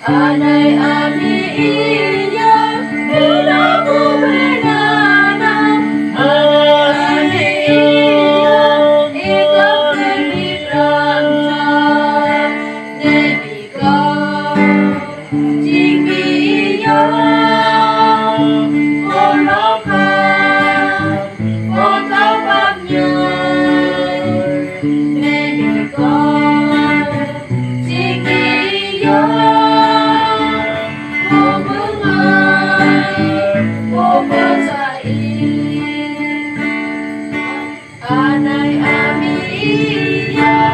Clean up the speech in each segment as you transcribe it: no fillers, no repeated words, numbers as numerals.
Anai Ami Ih Yơh, Anai Ami Ih Yơh,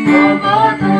Kơplah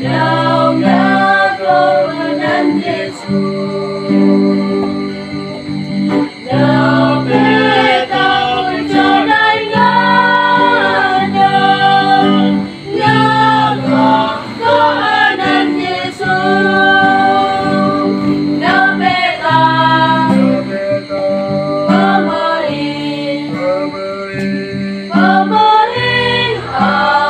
Nao Ngă Gong Anan Yêsu. Nào về ta vui cho đại ngã Ngã Gong có Anan Yêsu. Nào về ta Pơđar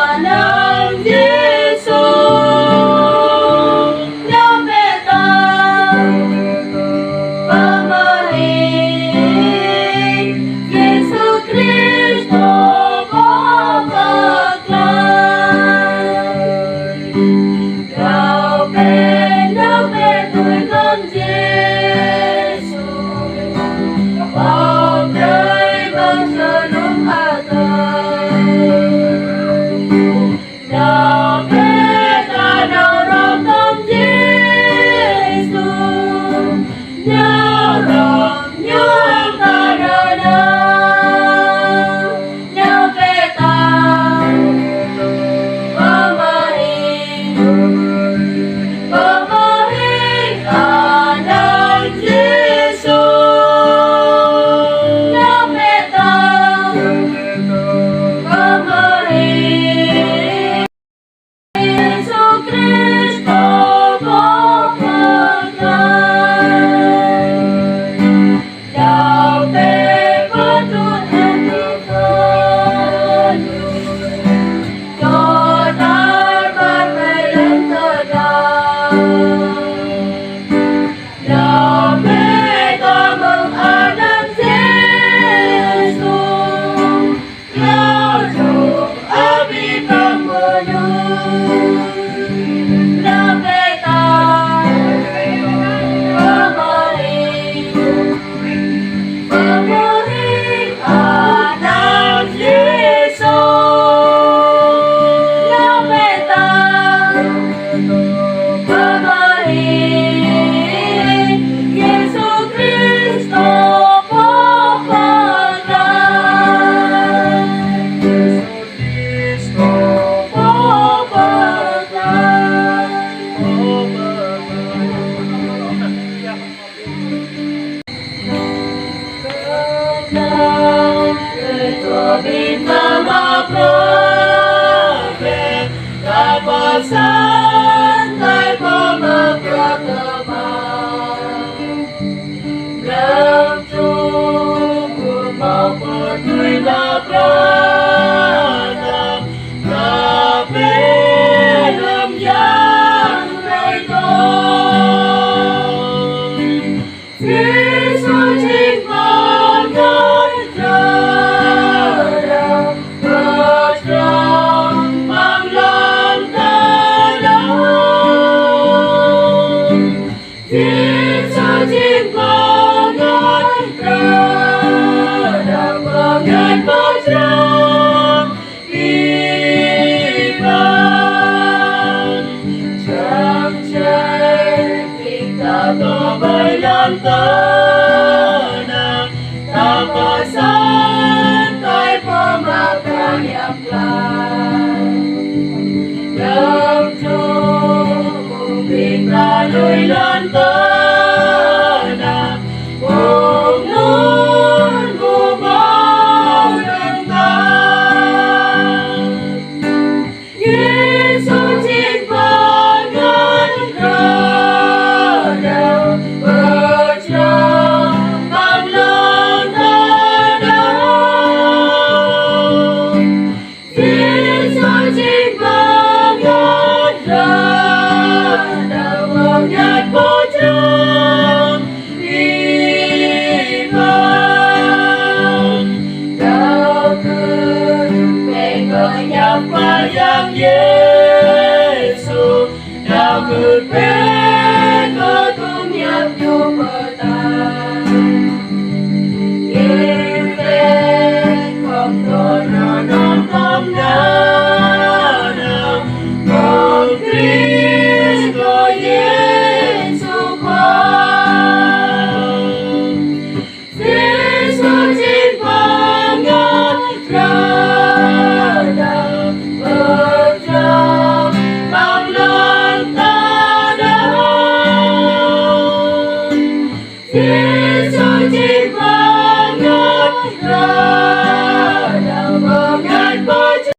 tapasan tay pemberkata dalam tubuh maupun tuilah berada tapi dalam yang lain Yesus cinta ngài rada berterang mang lan dalam Yesus cinta ngài rada mengen berterang iman trong trái kita kembali lan tanah tapasan tay pemakan yang lain dalam tubuh kita lui lan tanah nun mau tentang Yesus cinta ngài rada berterang mang lan dalam Yesus cinta ngài rada mengen berterang iman Kau kepengen nyapa yang Yesus Kau kepengen nyap nyu petang Yesus không còn non tâm nana Con Cristo Yesus Christ Yesus cinta ngài rada berterang mang lan dalam Yesus cinta ngài rada mengen berterang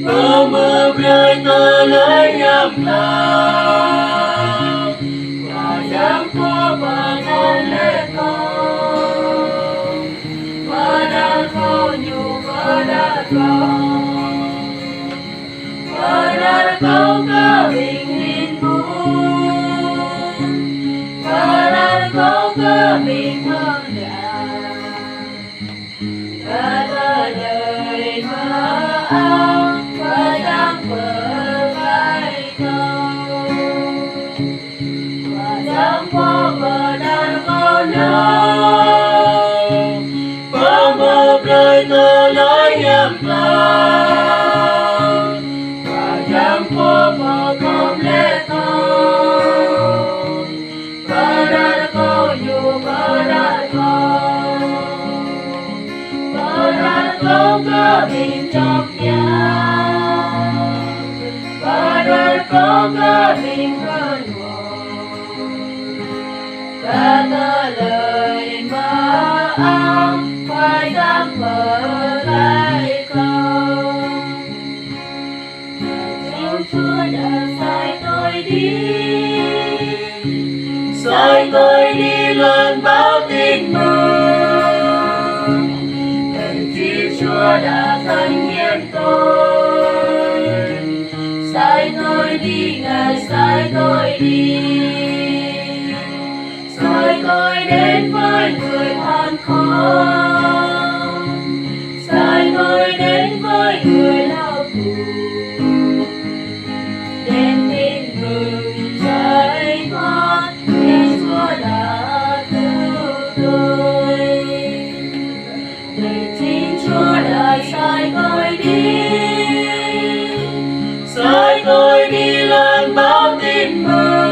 Pemberkata yang lain Wajah pembangun lekong Padahal kau nyu Padahal kau kebingin pun Padahal kau kebing menang Kata đời maaf Padang berkai kau Padang pembenar kau nak Pemberkata yang lain Padang pembekom lekong Padahal kau nyu padahal kau kebing coknya Padahal kau kebing penuh Kata lời maaf phải dám berkai kau Dẫu Chúa đã sai tôi đi lên báo tin mừng Thầy khi Chúa đã thánh hiến tôi Sai tôi đi Ngài sai tôi đi Sai tôi đến với người than khó Sai tôi đến với người lao tù Đến tin mừng giải thoát Nên Chúa đã cứu tôi Để chính Chúa đã sai tôi đi lên báo tin mừng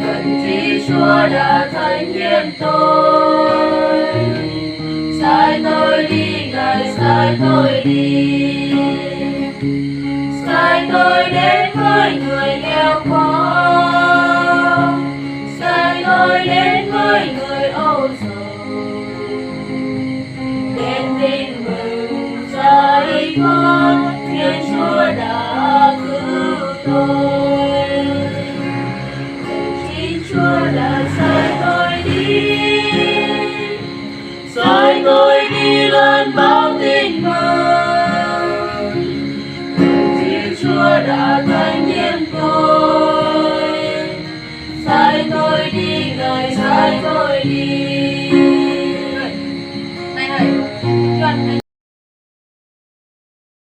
Cần chi Chúa đã thánh hiến tôi Sai tôi đi Ngài sai tôi đi sai tôi đến với người nghèo khó, sai tôi đến với người âu sầu, đến tin mừng giải thoát Thiên Chúa đã cứu tôi.